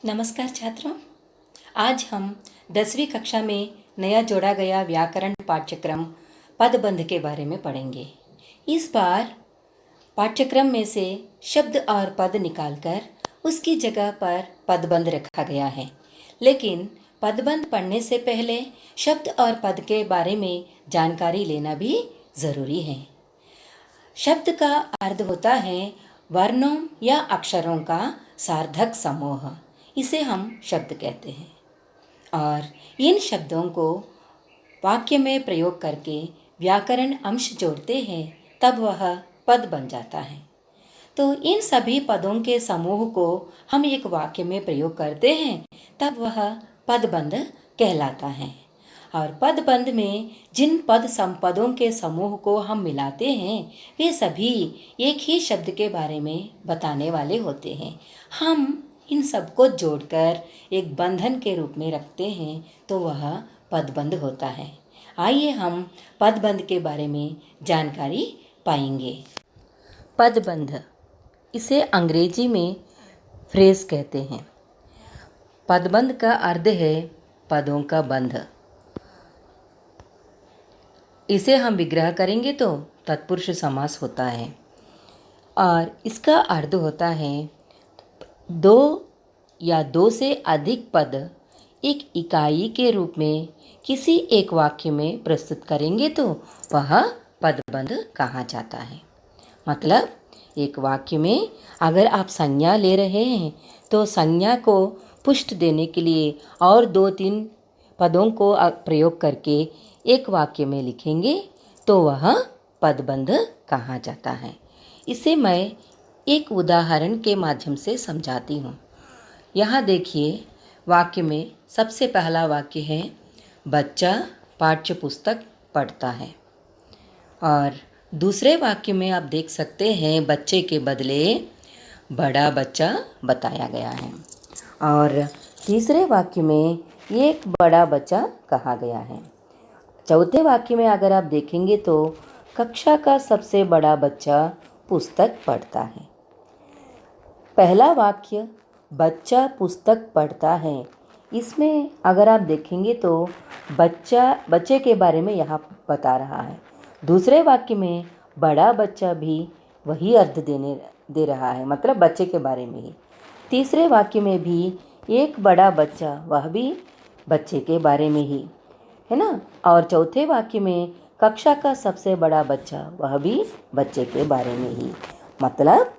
नमस्कार छात्रों। आज हम 10वीं कक्षा में नया जोड़ा गया व्याकरण पाठ्यक्रम पदबंध के बारे में पढ़ेंगे। इस बार पाठ्यक्रम में से शब्द और पद निकालकर उसकी जगह पर पदबंध रखा गया है। लेकिन पदबंध पढ़ने से पहले शब्द और पद के बारे में जानकारी लेना भी ज़रूरी है। शब्द का अर्थ होता है वर्णों या अक्षरों का सार्थक समूह, इसे हम शब्द कहते हैं। और इन शब्दों को वाक्य में प्रयोग करके व्याकरण अंश जोड़ते हैं, तब वह पद बन जाता है। तो इन सभी पदों के समूह को हम एक वाक्य में प्रयोग करते हैं, तब वह पदबंध कहलाता है। और पदबंध में जिन पद संपदों के समूह को हम मिलाते हैं, वे सभी एक ही शब्द के बारे में बताने वाले होते हैं। हम इन सबको जोड़कर एक बंधन के रूप में रखते हैं, तो वह पदबंध होता है। आइए हम पदबंध के बारे में जानकारी पाएंगे। पदबंध, इसे अंग्रेजी में फ्रेज कहते हैं। पदबंध का अर्थ है पदों का बंध। इसे हम विग्रह करेंगे तो तत्पुरुष समास होता है और इसका अर्थ होता है दो या दो से अधिक पद एक इकाई के रूप में किसी एक वाक्य में प्रस्तुत करेंगे तो वह पदबंध कहा जाता है। मतलब एक वाक्य में अगर आप संज्ञा ले रहे हैं तो संज्ञा को पुष्ट देने के लिए और 2-3 पदों को प्रयोग करके एक वाक्य में लिखेंगे तो वह पदबंध कहा जाता है। इसे मैं एक उदाहरण के माध्यम से समझाती हूँ। यहाँ देखिए, वाक्य में सबसे पहला वाक्य है बच्चा पाठ्य पुस्तक पढ़ता है। और दूसरे वाक्य में आप देख सकते हैं बच्चे के बदले बड़ा बच्चा बताया गया है। और तीसरे वाक्य में एक बड़ा बच्चा कहा गया है। चौथे वाक्य में अगर आप देखेंगे तो कक्षा का सबसे बड़ा बच्चा पुस्तक पढ़ता है। पहला वाक्य बच्चा पुस्तक पढ़ता है, इसमें अगर आप देखेंगे तो बच्चे के बारे में यहाँ बता रहा है। दूसरे वाक्य में बड़ा बच्चा भी वही अर्थ दे रहा है, मतलब बच्चे के बारे में ही। तीसरे वाक्य में भी एक बड़ा बच्चा, वह भी बच्चे के बारे में ही है ना। और चौथे वाक्य में कक्षा का सबसे बड़ा बच्चा, वह भी बच्चे के बारे में ही। मतलब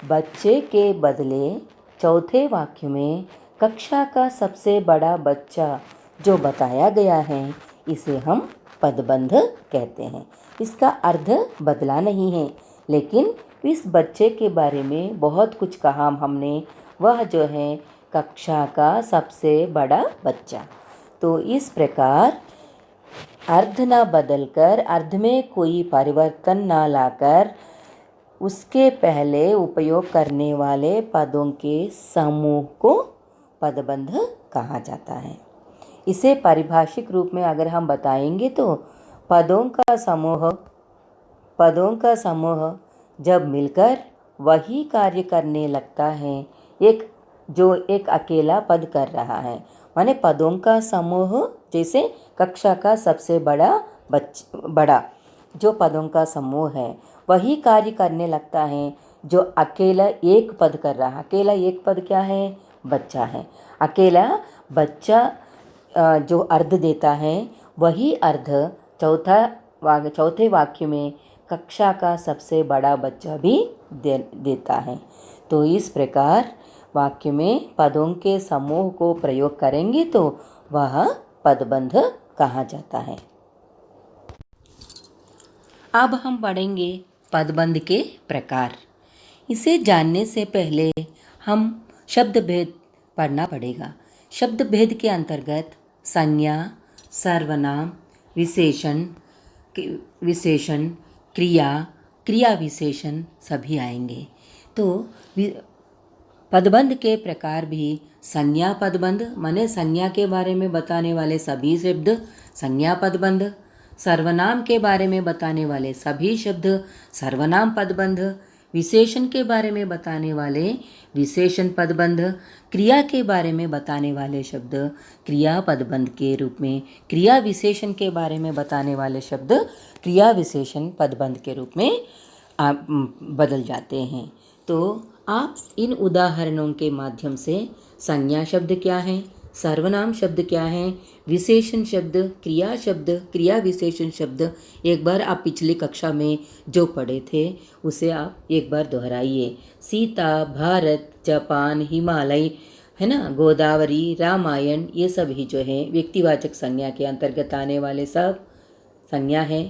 बच्चे के बदले चौथे वाक्य में कक्षा का सबसे बड़ा बच्चा जो बताया गया है, इसे हम पदबंध कहते हैं। इसका अर्थ बदला नहीं है, लेकिन इस बच्चे के बारे में बहुत कुछ कहा हमने, वह जो है कक्षा का सबसे बड़ा बच्चा। तो इस प्रकार अर्थ न बदलकर, अर्थ में कोई परिवर्तन न लाकर, उसके पहले उपयोग करने वाले पदों के समूह को पदबंध कहा जाता है। इसे पारिभाषिक रूप में अगर हम बताएंगे तो पदों का समूह जब मिलकर वही कार्य करने लगता है जो एक अकेला पद कर रहा है। माने पदों का समूह, जैसे कक्षा का सबसे बड़ा जो पदों का समूह है, वही कार्य करने लगता है जो अकेला एक पद कर रहा है। अकेला एक पद क्या है? बच्चा है। अकेला बच्चा जो अर्थ देता है, वही अर्थ चौथे वाक्य में कक्षा का सबसे बड़ा बच्चा भी देता है। तो इस प्रकार वाक्य में पदों के समूह को प्रयोग करेंगे तो वह पदबंध कहा जाता है। अब हम पढ़ेंगे पदबंध के प्रकार। इसे जानने से पहले हम शब्द भेद पढ़ना पड़ेगा। शब्द भेद के अंतर्गत संज्ञा, सर्वनाम, विशेषण, क्रिया विशेषण सभी आएंगे। तो पदबंध के प्रकार भी संज्ञा पदबंध, माने संज्ञा के बारे में बताने वाले सभी शब्द संज्ञा पदबंध, सर्वनाम के बारे में बताने वाले सभी शब्द सर्वनाम पदबंध, विशेषण के बारे में बताने वाले विशेषण पदबंध, क्रिया के बारे में बताने वाले शब्द क्रिया पदबंध के रूप में, क्रिया विशेषण के बारे में बताने वाले शब्द क्रिया विशेषण पदबंध के रूप में आप बदल जाते हैं। तो आप इन उदाहरणों के माध्यम से संज्ञा शब्द क्या है, सर्वनाम शब्द क्या है, विशेषण शब्द, क्रिया विशेषण शब्द एक बार आप पिछली कक्षा में जो पढ़े थे उसे आप एक बार दोहराइए। सीता, भारत, जापान, हिमालय, है ना, गोदावरी, रामायण, ये सभी जो है व्यक्तिवाचक संज्ञा के अंतर्गत आने वाले सब संज्ञा है।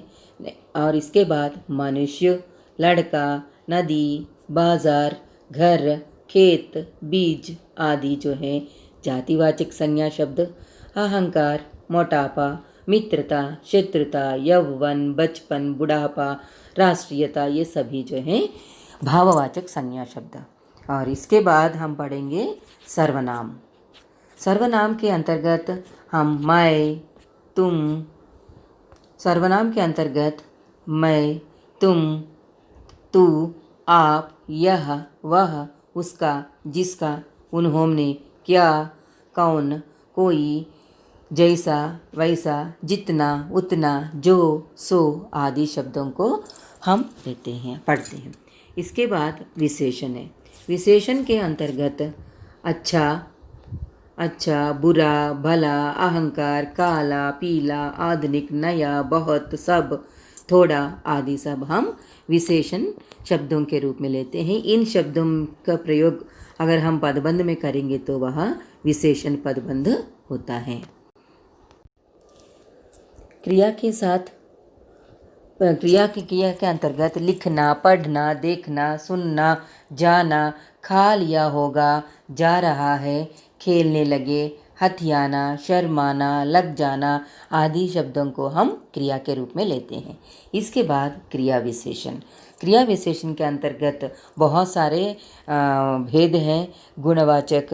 और इसके बाद मनुष्य, लड़का, नदी, बाजार, घर, खेत, बीज आदि जो है जातिवाचक संज्ञा शब्द। अहंकार, मोटापा, मित्रता, शत्रुता, यौवन, बचपन, बुढ़ापा, राष्ट्रीयता, ये सभी जो हैं भाववाचक संज्ञा शब्द। और इसके बाद हम पढ़ेंगे सर्वनाम। सर्वनाम के अंतर्गत हम मैं, तुम, सर्वनाम के अंतर्गत मैं, तुम, तू, आप, यह, वह, उसका, जिसका, उन्होंने, क्या, कौन, कोई, जैसा, वैसा, जितना, उतना, जो, सो आदि शब्दों को हम लेते हैं, पढ़ते हैं। इसके बाद विशेषण है। विशेषण के अंतर्गत अच्छा, बुरा, भला, अहंकार, काला, पीला, आधुनिक, नया, बहुत, सब, थोड़ा आदि सब हम विशेषण शब्दों के रूप में लेते हैं। इन शब्दों का प्रयोग अगर हम पदबंध में करेंगे तो वह विशेषण पदबंध होता है। क्रिया के अंतर्गत लिखना, पढ़ना, देखना, सुनना, जाना, खा लिया होगा, जा रहा है, खेलने लगे, हथियाना, शर्माना, लग जाना आदि शब्दों को हम क्रिया के रूप में लेते हैं। इसके बाद क्रिया विशेषण। क्रिया विशेषण के अंतर्गत बहुत सारे भेद हैं। गुणवाचक,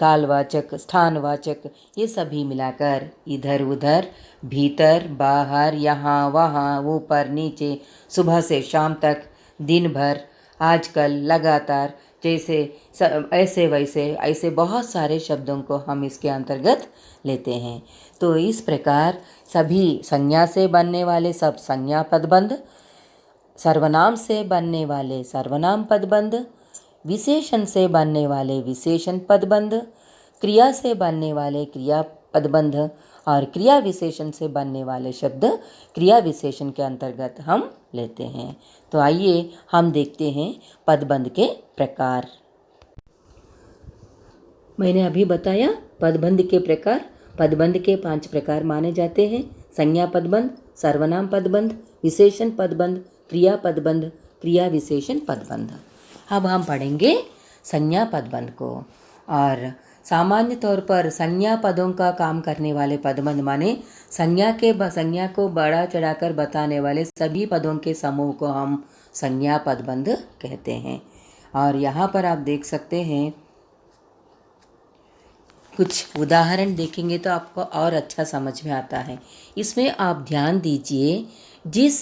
कालवाचक, स्थानवाचक, ये सभी मिलाकर इधर उधर, भीतर बाहर, यहाँ वहाँ, ऊपर नीचे, सुबह से शाम तक, दिन भर, आजकल, लगातार, जैसे, ऐसे वैसे, ऐसे बहुत सारे शब्दों को हम इसके अंतर्गत लेते हैं। तो इस प्रकार सभी संज्ञा से बनने वाले सब संज्ञा पदबंध, सर्वनाम से बनने वाले सर्वनाम पदबंध, विशेषण से बनने वाले विशेषण पदबंध, क्रिया से बनने वाले क्रिया पदबंध और क्रिया विशेषण से बनने वाले शब्द क्रिया विशेषण के अंतर्गत हम लेते हैं। तो आइए हम देखते हैं पदबंध के प्रकार। मैंने अभी बताया पदबंध के प्रकार। पदबंध के 5 प्रकार माने जाते हैं: संज्ञा पदबंध, सर्वनाम पदबंध, विशेषण पदबंध, क्रिया पदबंध, क्रिया विशेषण पदबंध। अब हम पढ़ेंगे संज्ञा पदबंध को। और सामान्य तौर पर संज्ञा पदों का काम करने वाले पदबंध माने संज्ञा को बढ़ा चढ़ाकर बताने वाले सभी पदों के समूह को हम संज्ञा पदबंध कहते हैं। और यहाँ पर आप देख सकते हैं, कुछ उदाहरण देखेंगे तो आपको और अच्छा समझ में आता है। इसमें आप ध्यान दीजिए, जिस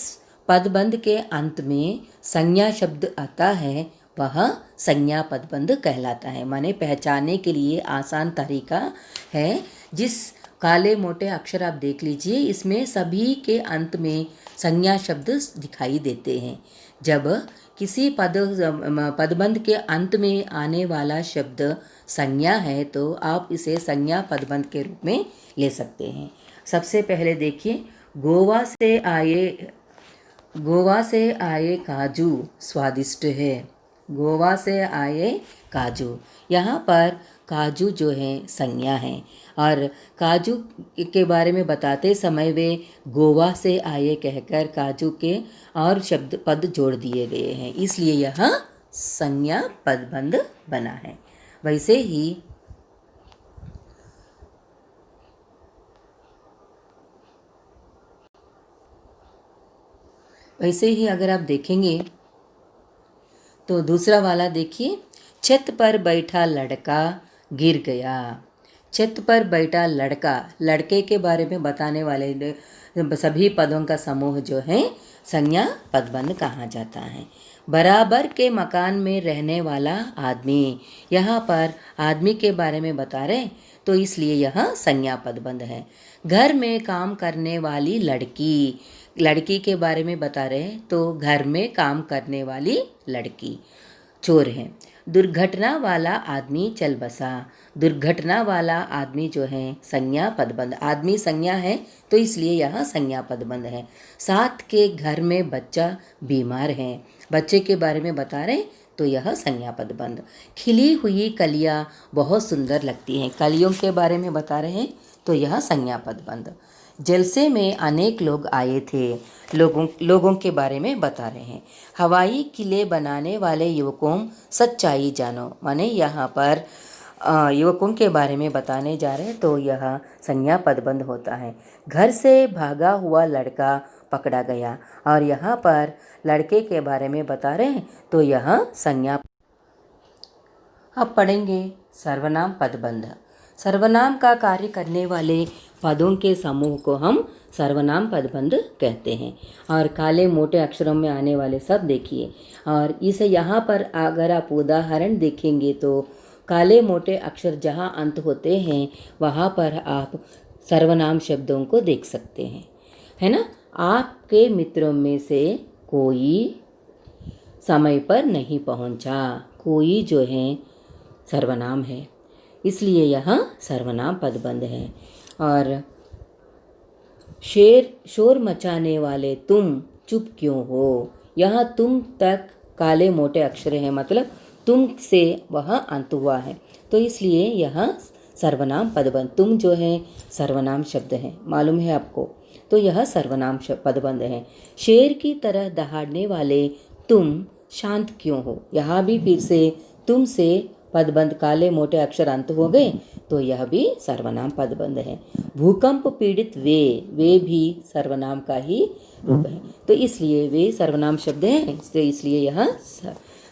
पदबंध के अंत में संज्ञा शब्द आता है वह संज्ञा पदबंध कहलाता है। माने पहचानने के लिए आसान तरीका है। जिस काले मोटे अक्षर आप देख लीजिए, इसमें सभी के अंत में संज्ञा शब्द दिखाई देते हैं। जब किसी पदबंध के अंत में आने वाला शब्द संज्ञा है तो आप इसे संज्ञा पदबंध के रूप में ले सकते हैं। सबसे पहले देखिए, गोवा से आए काजू स्वादिष्ट है। गोवा से आए काजू, यहाँ पर काजू जो है संज्ञा है और काजू के बारे में बताते समय वे गोवा से आए कहकर काजू के और शब्द पद जोड़ दिए गए हैं, इसलिए यह संज्ञा पदबंध बना है। वैसे ही अगर आप देखेंगे तो दूसरा वाला देखिए, छत पर बैठा लड़का गिर गया। छत पर बैठा लड़का, लड़के के बारे में बताने वाले सभी पदों का समूह जो है संज्ञा पदबंध कहा जाता है। बराबर के मकान में रहने वाला आदमी, यहाँ पर आदमी के बारे में बता रहे तो इसलिए यह संज्ञा पदबंध है। घर में काम करने वाली लड़की, लड़की के बारे में बता रहे तो घर में काम करने वाली लड़की। चोर है। दुर्घटना वाला आदमी चल बसा, दुर्घटना वाला आदमी जो है संज्ञा पदबंध, आदमी संज्ञा है तो इसलिए यह संज्ञा पदबंध है। साथ के घर में बच्चा बीमार है, बच्चे के बारे में बता रहे तो यह संज्ञा पदबंध। खिली हुई कलियां बहुत सुंदर लगती हैं, कलियों के बारे में बता रहे हैं तो यह संज्ञा पदबंध। जलसे में अनेक लोग आए थे, लोगों के बारे में बता रहे हैं। हवाई किले बनाने वाले युवकों सच्चाई जानो, माने यहाँ पर युवकों के बारे में बताने जा रहे हैं तो यह संज्ञा पदबंध होता है। घर से भागा हुआ लड़का पकड़ा गया, और यहाँ पर लड़के के बारे में बता रहे हैं तो यह संज्ञा। अब पढ़ेंगे सर्वनाम पदबंध। सर्वनाम का कार्य करने वाले पदों के समूह को हम सर्वनाम पदबंध कहते हैं। और काले मोटे अक्षरों में आने वाले सब देखिए, और इसे यहाँ पर अगर आप उदाहरण देखेंगे तो काले मोटे अक्षर जहाँ अंत होते हैं वहाँ पर आप सर्वनाम शब्दों को देख सकते हैं, है ना। आपके मित्रों में से कोई समय पर नहीं पहुँचा, कोई जो है सर्वनाम है, इसलिए यह सर्वनाम पदबंध है। और शोर मचाने वाले तुम चुप क्यों हो, यहाँ तुम तक काले मोटे अक्षर हैं, मतलब तुम से वह अंत हुआ है तो इसलिए यह सर्वनाम पदबंध। तुम जो है सर्वनाम शब्द है, मालूम है आपको, तो यह सर्वनाम पदबंध है। शेर की तरह दहाड़ने वाले तुम शांत क्यों हो, यहाँ भी फिर से तुम से पदबंध, काले मोटे अक्षर अंत हो गए तो यह भी सर्वनाम पदबंध है। भूकंप पीड़ित वे भी सर्वनाम का ही रूप है तो इसलिए वे सर्वनाम शब्द हैं, तो इसलिए यह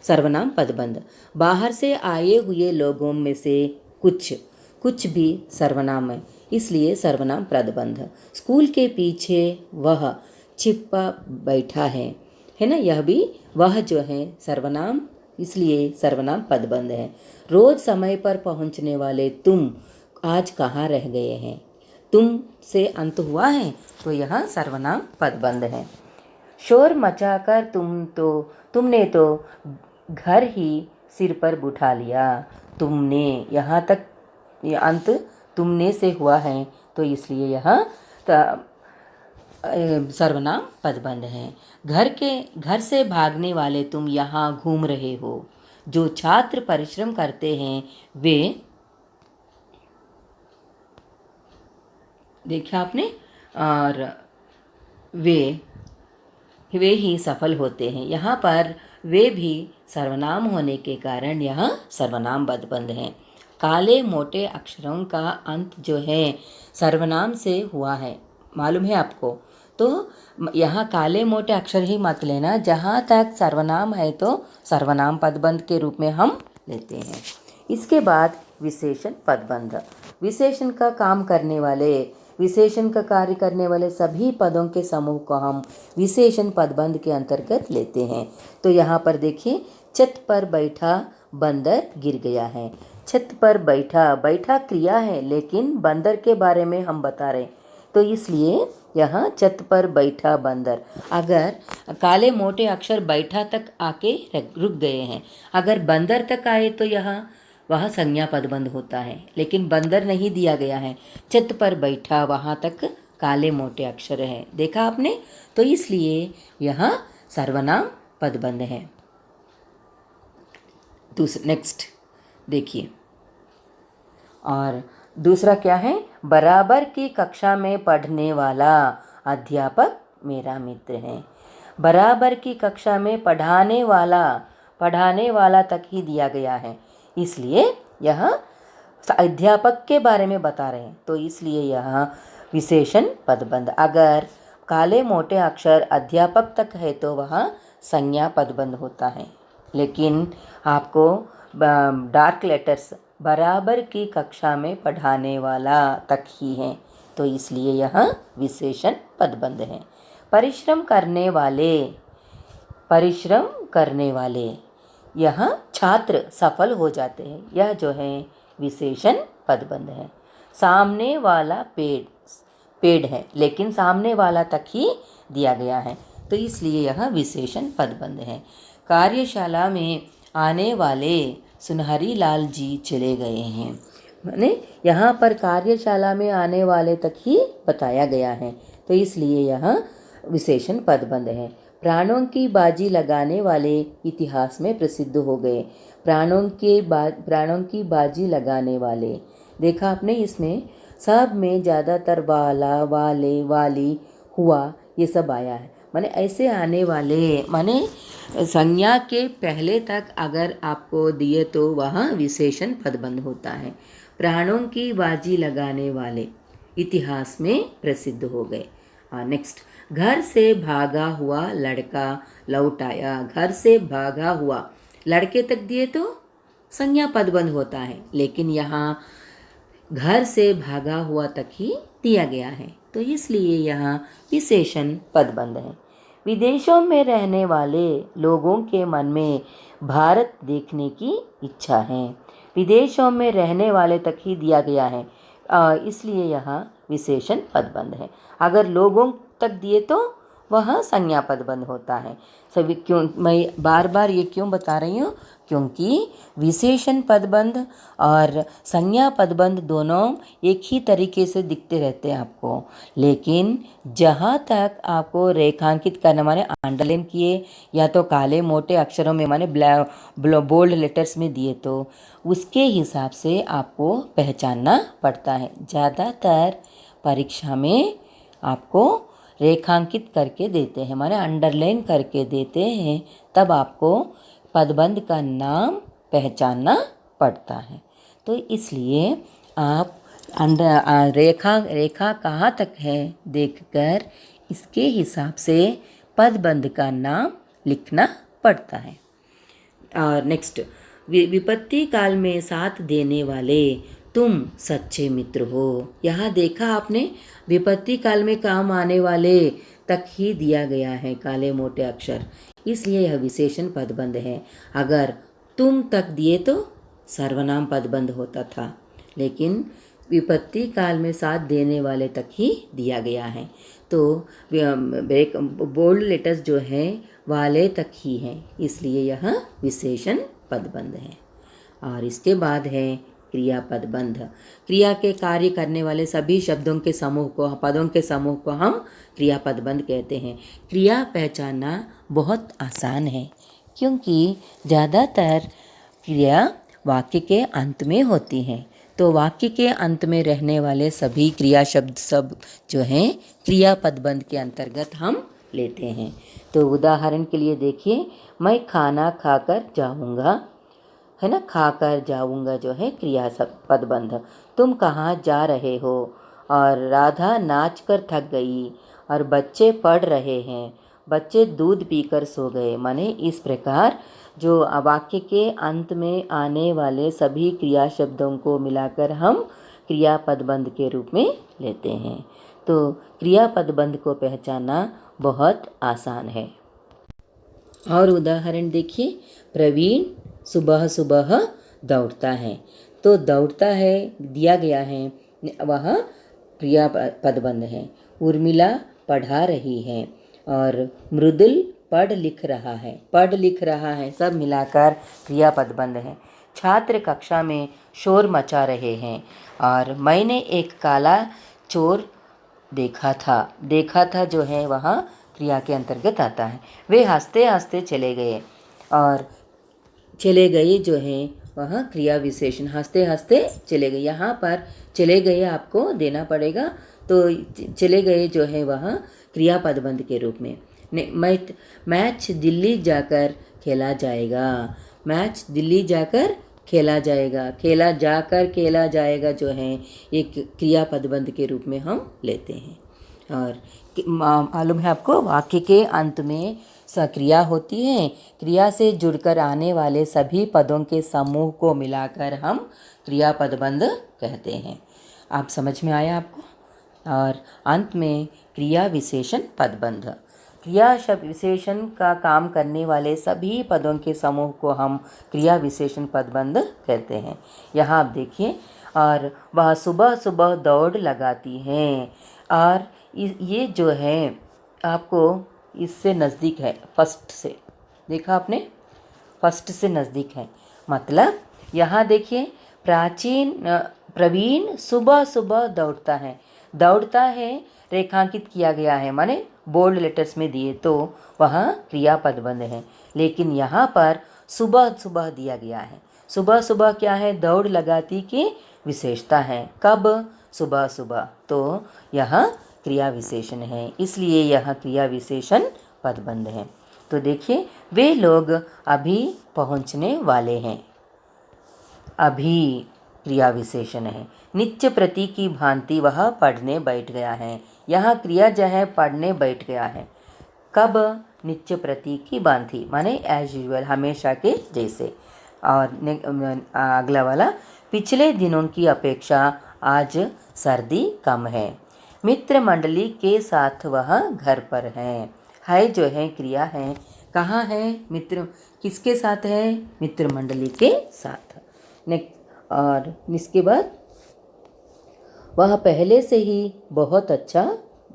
सर्वनाम पदबंध। बाहर से आए हुए लोगों में से कुछ भी सर्वनाम है, इसलिए सर्वनाम पदबंध। स्कूल के पीछे वह छिपा बैठा है ना, यह भी वह जो है सर्वनाम, इसलिए सर्वनाम पदबंध है। रोज समय पर पहुंचने वाले तुम आज कहाँ रह गए हैं, तुम से अंत हुआ है तो यह सर्वनाम पदबंध है। शोर मचाकर तुमने तो घर ही सिर पर उठा लिया, तुमने यहाँ तक ये अंत तुमने से हुआ है तो इसलिए यह सर्वनाम पदबंध है। घर से भागने वाले तुम यहाँ घूम रहे हो, जो छात्र परिश्रम करते हैं वे, देखा आपने, और वे ही सफल होते हैं। यहाँ पर वे भी सर्वनाम होने के कारण यह सर्वनाम पदबंध है। काले मोटे अक्षरों का अंत जो है सर्वनाम से हुआ है, मालूम है आपको, तो यहाँ काले मोटे अक्षर ही मत लेना, जहाँ तक सर्वनाम है तो सर्वनाम पदबंध के रूप में हम लेते हैं। इसके बाद विशेषण पदबंध। विशेषण का कार्य करने वाले सभी पदों के समूह को हम विशेषण पदबंध के अंतर्गत लेते हैं। तो यहाँ पर देखिए, छत पर बैठा बंदर गिर गया है। छत पर बैठा क्रिया है, लेकिन बंदर के बारे में हम बता रहे हैं तो इसलिए यहाँ छत पर बैठा बंदर। अगर काले मोटे अक्षर बैठा तक आके रुक गए हैं, अगर बंदर तक आए तो वह संज्ञा पदबंध होता है, लेकिन बंदर नहीं दिया गया है, छत पर बैठा वहाँ तक काले मोटे अक्षर है, देखा आपने, तो इसलिए यह सर्वनाम पदबंध है। नेक्स्ट देखिए, और दूसरा क्या है, बराबर की कक्षा में पढ़ने वाला अध्यापक मेरा मित्र है। बराबर की कक्षा में पढ़ाने वाला तक ही दिया गया है, इसलिए यह अध्यापक के बारे में बता रहे हैं तो इसलिए यह विशेषण पदबंध। अगर काले मोटे अक्षर अध्यापक तक है तो वह संज्ञा पदबंध होता है, लेकिन आपको डार्क लेटर्स बराबर की कक्षा में पढ़ाने वाला तक ही है तो इसलिए यह विशेषण पदबंध है। परिश्रम करने वाले, यह छात्र सफल हो जाते हैं। यह जो है विशेषण पदबंध है। सामने वाला पेड़ है, लेकिन सामने वाला तक ही दिया गया है, तो इसलिए यह विशेषण पदबंध है। कार्यशाला में आने वाले सुनहरी लाल जी चले गए हैं, माने यहाँ पर कार्यशाला में आने वाले तक ही बताया गया है, तो इसलिए यह विशेषण पदबंध है। प्राणों की बाजी लगाने वाले इतिहास में प्रसिद्ध हो गए। प्राणों की बाजी लगाने वाले, देखा आपने, इसमें सब में ज़्यादातर वाला, वाले, वाली, हुआ, ये सब आया है। माने ऐसे आने वाले, माने संज्ञा के पहले तक अगर आपको दिए तो वह विशेषण पदबंध होता है। प्राणों की बाजी लगाने वाले इतिहास में प्रसिद्ध हो गए। नेक्स्ट, घर से भागा हुआ लड़का लौट आया। घर से भागा हुआ, लड़के तक दिए तो संज्ञा पदबंध होता है, लेकिन यहाँ घर से भागा हुआ तक ही दिया गया है, तो इसलिए यहाँ विशेषण पदबंध है। विदेशों में रहने वाले लोगों के मन में भारत देखने की इच्छा है। विदेशों में रहने वाले तक ही दिया गया है, इसलिए यहाँ विशेषण पदबंध है। अगर लोगों तक दिए तो वह संज्ञा पदबंध होता है। सभी क्यों मैं बार बार ये क्यों बता रही हूँ, क्योंकि विशेषण पदबंध और संज्ञा पदबंध दोनों एक ही तरीके से दिखते रहते हैं आपको, लेकिन जहाँ तक आपको रेखांकित करना, माने अंडरलाइन किए या तो काले मोटे अक्षरों में, माने बोल्ड लेटर्स में दिए, तो उसके हिसाब से आपको पहचानना पड़ता है। ज़्यादातर परीक्षा में आपको रेखांकित करके देते हैं, माने अंडरलाइन करके देते हैं, तब आपको पदबंध का नाम पहचानना पड़ता है। तो इसलिए आप रेखा कहाँ तक है देखकर इसके हिसाब से पदबंध का नाम लिखना पड़ता है। और नेक्स्ट, विपत्ति काल में साथ देने वाले तुम सच्चे मित्र हो। यहाँ देखा आपने, विपत्ति काल में काम आने वाले तक ही दिया गया है, काले मोटे अक्षर, इसलिए यह विशेषण पदबंध है। अगर तुम तक दिए तो सर्वनाम पदबंध होता था, लेकिन विपत्ति काल में साथ देने वाले तक ही दिया गया है, तो बोल्ड लेटर्स जो हैं वाले तक ही हैं, इसलिए यह विशेषण पदबंध है। और इसके बाद है क्रिया पदबंध। क्रिया के कार्य करने वाले सभी शब्दों के समूह को, पदों के समूह को हम क्रिया पदबंध कहते हैं। क्रिया पहचानना बहुत आसान है, क्योंकि ज़्यादातर क्रिया वाक्य के अंत में होती हैं, तो वाक्य के अंत में रहने वाले सभी क्रिया शब्द सब जो हैं क्रिया पदबंध के अंतर्गत हम लेते हैं। तो उदाहरण के लिए देखिए, मैं खाना खाकर जाऊंगा, है ना, खाकर जाऊंगा जो है क्रिया पदबंध। तुम कहाँ जा रहे हो, और राधा नाचकर थक गई, और बच्चे पढ़ रहे हैं, बच्चे दूध पीकर सो गए। माने इस प्रकार जो वाक्य के अंत में आने वाले सभी क्रिया शब्दों को मिलाकर हम क्रिया पदबंध के रूप में लेते हैं। तो क्रिया पदबंध को पहचानना बहुत आसान है। और उदाहरण देखिए, प्रवीण सुबह सुबह दौड़ता है, तो दौड़ता है दिया गया है, वह क्रिया पदबंध है। उर्मिला पढ़ा रही है, और मृदुल पढ़ लिख रहा है, सब मिलाकर क्रिया पदबंध है। छात्र कक्षा में शोर मचा रहे हैं, और मैंने एक काला चोर देखा था जो है वह क्रिया के अंतर्गत आता है। वे हंसते हंसते चले गए, और चले गए जो है वह क्रिया विशेषण, हंसते हंसते चले गए। यहाँ पर चले गए आपको देना पड़ेगा, तो चले गए जो है वह क्रिया पदबंध के रूप में। मैच दिल्ली जाकर खेला जाएगा, मैच दिल्ली जाकर खेला जाएगा जो है एक क्रिया पदबंध के रूप में हम लेते हैं। और मालूम है आपको, वाक्य के अंत में सक्रिया होती है, क्रिया से जुड़कर आने वाले सभी पदों के समूह को मिलाकर हम क्रिया पदबंध कहते हैं। आप समझ में आया आपको? और अंत में क्रिया विशेषण पदबंध। क्रिया शब्द विशेषण का काम करने वाले सभी पदों के समूह को हम क्रिया विशेषण पदबंध कहते हैं। यहाँ आप देखिए, और वह सुबह सुबह दौड़ लगाती हैं, और ये जो है आपको इससे नज़दीक है, फर्स्ट से, देखा आपने, फर्स्ट से नज़दीक है। मतलब यहाँ देखिए, प्रवीण सुबह सुबह दौड़ता है, दौड़ता है रेखांकित किया गया है, माने बोल्ड लेटर्स में दिए तो वह क्रिया पदबंध है। लेकिन यहाँ पर सुबह सुबह दिया गया है। सुबह सुबह क्या है? दौड़ लगाती की विशेषता है। कब? सुबह सुबह, तो यह क्रिया विशेषण है, इसलिए यह क्रिया विशेषण पदबंध है। तो देखिए, वे लोग अभी पहुंचने वाले हैं, अभी क्रिया विशेषण है। नित्य प्रति की भांति वह पढ़ने बैठ गया है। यहाँ क्रिया जो है पढ़ने बैठ गया है। कब? नित्य प्रति की भांति, माने एज यूजुअल, हमेशा के जैसे। और अगला वाला, पिछले दिनों की अपेक्षा आज सर्दी कम है। मित्र मंडली के साथ वह घर पर है जो है क्रिया है। कहाँ है? मित्र, किसके साथ है? मित्र मंडली के साथ। और इसके बाद, वह पहले से ही बहुत अच्छा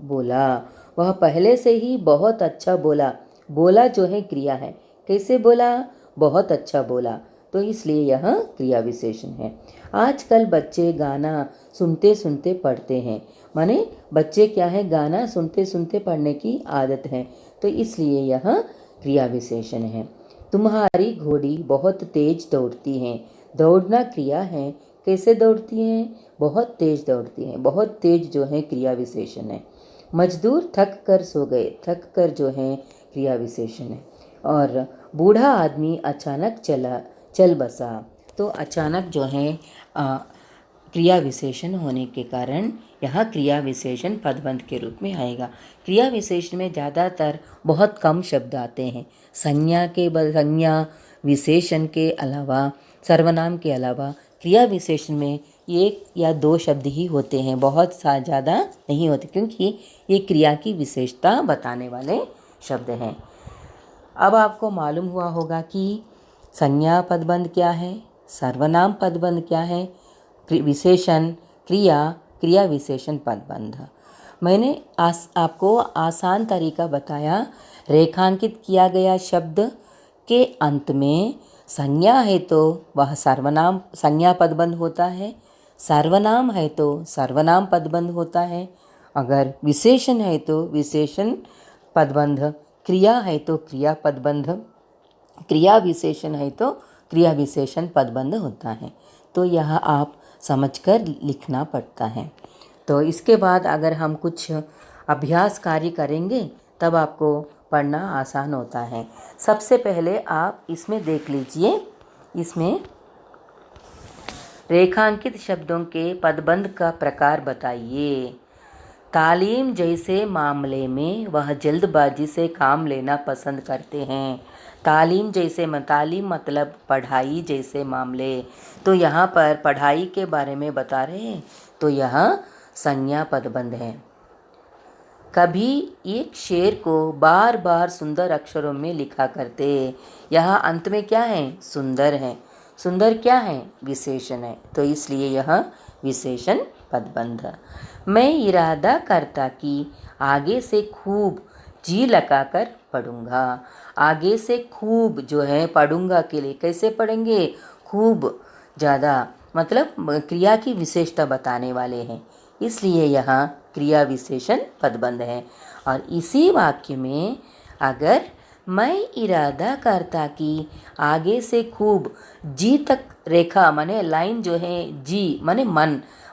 बोला। वह पहले से ही बहुत अच्छा बोला। बोला जो है क्रिया है। कैसे बोला? बहुत अच्छा बोला, तो इसलिए यह क्रिया विशेषण है। आजकल बच्चे गाना सुनते सुनते पढ़ते हैं, माने बच्चे क्या है? गाना सुनते सुनते पढ़ने की आदत है, तो इसलिए यह क्रिया विशेषण है। तुम्हारी घोड़ी बहुत तेज दौड़ती है। दौड़ना क्रिया है। कैसे दौड़ती हैं? बहुत तेज दौड़ती हैं। बहुत तेज जो है क्रिया विशेषण है। मजदूर थक कर सो गए। थक कर जो है क्रिया विशेषण है। और बूढ़ा आदमी अचानक चल बसा, तो अचानक जो है क्रिया विशेषण होने के कारण यहाँ क्रिया विशेषण पदबंध के रूप में आएगा। क्रिया विशेषण में ज़्यादातर बहुत कम शब्द आते हैं। संज्ञा विशेषण के अलावा, सर्वनाम के अलावा क्रिया विशेषण में एक या दो शब्द ही होते हैं, बहुत सा ज़्यादा नहीं होते, क्योंकि ये क्रिया की विशेषता बताने वाले शब्द हैं। अब आपको मालूम हुआ होगा कि संज्ञा पदबंध क्या है, सर्वनाम पदबंध क्या है, विशेषण, क्रिया विशेषण पदबंध। मैंने आपको आसान तरीका बताया। रेखांकित किया गया शब्द के अंत में संज्ञा है तो वह सर्वनाम संज्ञा पदबंध होता है, सर्वनाम है तो सर्वनाम पदबंध होता है, अगर विशेषण है तो विशेषण पदबंध, क्रिया है तो क्रिया पदबंध, क्रिया विशेषण है तो क्रिया विशेषण पदबंध होता है। तो यह आप समझकर लिखना पड़ता है। तो इसके बाद अगर हम कुछ अभ्यास कार्य करेंगे तब आपको पढ़ना आसान होता है। सबसे पहले आप इसमें देख लीजिए, इसमें रेखांकित शब्दों के पदबंध का प्रकार बताइए। तालीम जैसे मामले में वह जल्दबाजी से काम लेना पसंद करते हैं। तालीम मतलब पढ़ाई जैसे मामले, तो यहाँ पर पढ़ाई के बारे में बता रहे हैं, तो यह संज्ञा पदबंध है। कभी एक शेर को बार बार सुंदर अक्षरों में लिखा करते। यहाँ अंत में क्या है? सुंदर है। सुंदर क्या है? विशेषण है, तो इसलिए यह विशेषण पदबंध। मैं इरादा करता कि आगे से खूब जी लगाकर पढ़ूंगा। आगे से खूब जो है पढ़ूंगा के लिए कैसे पढ़ेंगे? खूब, ज़्यादा, मतलब क्रिया की विशेषता बताने वाले हैं, इसलिए यहाँ क्रिया विशेषण पदबंध है। और इसी वाक्य में अगर मैं इरादा करता कि आगे से खूब जी तक रेखा, माने लाइन जो है जी माने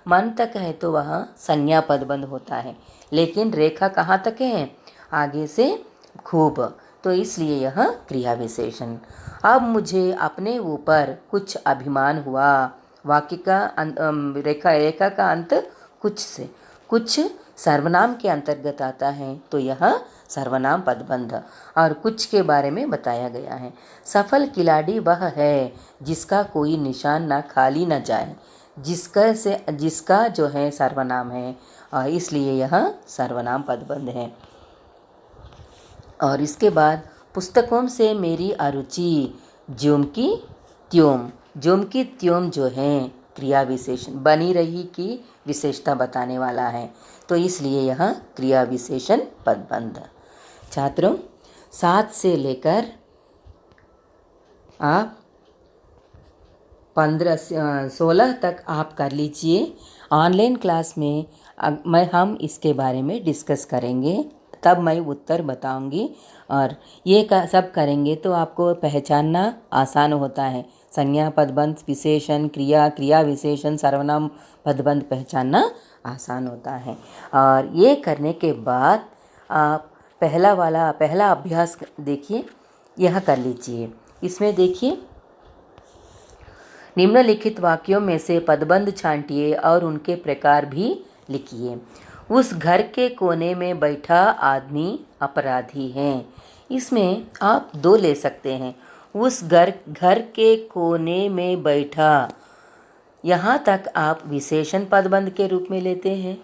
मन तक है, तो वह संज्ञा पदबंध होता है। लेकिन रेखा कहाँ तक है? आगे से खूब, तो इसलिए यह क्रिया विशेषण। अब मुझे अपने ऊपर कुछ अभिमान हुआ। वाक्य का रेखा का अंत कुछ से, कुछ सर्वनाम के अंतर्गत आता है, तो यह सर्वनाम पदबंध। और कुछ के बारे में बताया गया है। सफल खिलाड़ी वह है जिसका कोई निशान ना खाली न जाए, जिसका जो है सर्वनाम है, और इसलिए यह सर्वनाम पदबंध है। और इसके बाद पुस्तकों से मेरी अरुचि ज्यों की त्यों जो है क्रिया विशेषण बनी रही की विशेषता बताने वाला है, तो इसलिए यह क्रिया विशेषण पदबंध। छात्रों, 7 से लेकर आप 16 तक आप कर लीजिए। ऑनलाइन क्लास में हम इसके बारे में डिस्कस करेंगे, तब मैं उत्तर बताऊंगी और ये सब करेंगे तो आपको पहचानना आसान होता है। संज्ञा पदबंध, विशेषण, क्रिया, क्रिया विशेषण, सर्वनाम पदबंध पहचानना आसान होता है। और ये करने के बाद आप पहला अभ्यास देखिए, यह कर लीजिए। इसमें देखिए, निम्नलिखित वाक्यों में से पदबंध छांटिए और उनके प्रकार भी लिखिए। उस घर के कोने में बैठा आदमी अपराधी है। इसमें आप 2 ले सकते हैं। उस घर के कोने में बैठा, यहाँ तक आप विशेषण पदबंध के रूप में लेते हैं।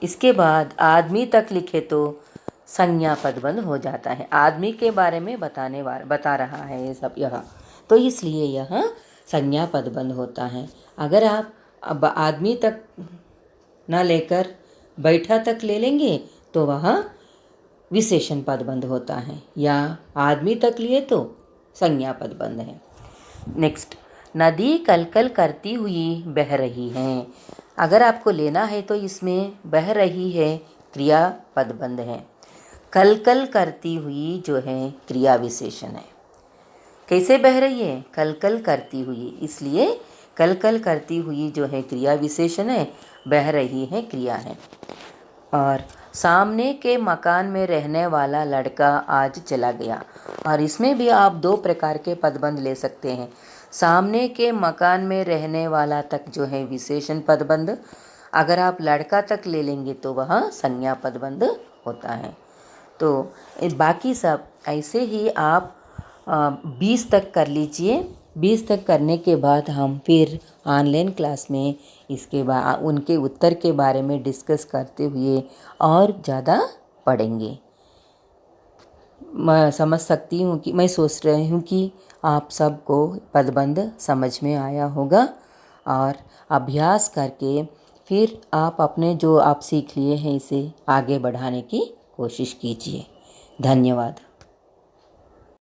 इसके बाद आदमी तक लिखे तो संज्ञा पदबंध हो जाता है। आदमी के बारे में बता रहा है ये सब यहाँ, तो इसलिए यह संज्ञा पदबंध होता है। अगर आप अब आदमी तक ना लेकर बैठा तक ले लेंगे तो वह विशेषण पदबंध होता है, या आदमी तक लिए तो संज्ञा पदबंध है। नेक्स्ट, नदी कलकल करती हुई बह रही है। अगर आपको लेना है तो इसमें बह रही है क्रिया पदबंध है। कलकल करती हुई जो है क्रिया विशेषण है। कैसे बह रही है? कलकल करती हुई, इसलिए कलकल करती हुई जो है क्रिया विशेषण है, बह रही है क्रिया है। और सामने के मकान में रहने वाला लड़का आज चला गया, और इसमें भी आप 2 प्रकार के पदबंध ले सकते हैं। सामने के मकान में रहने वाला तक जो है विशेषण पदबंध, अगर आप लड़का तक ले लेंगे तो वह संज्ञा पदबंध होता है। तो बाकी सब ऐसे ही आप 20 तक कर लीजिए। 20 तक करने के बाद हम फिर ऑनलाइन क्लास में इसके बाद उनके उत्तर के बारे में डिस्कस करते हुए और ज़्यादा पढ़ेंगे। मैं समझ सकती हूँ कि मैं सोच रही हूँ कि आप सबको पदबंध समझ में आया होगा, और अभ्यास करके फिर आप अपने जो आप सीख लिए हैं इसे आगे बढ़ाने की कोशिश कीजिए। धन्यवाद।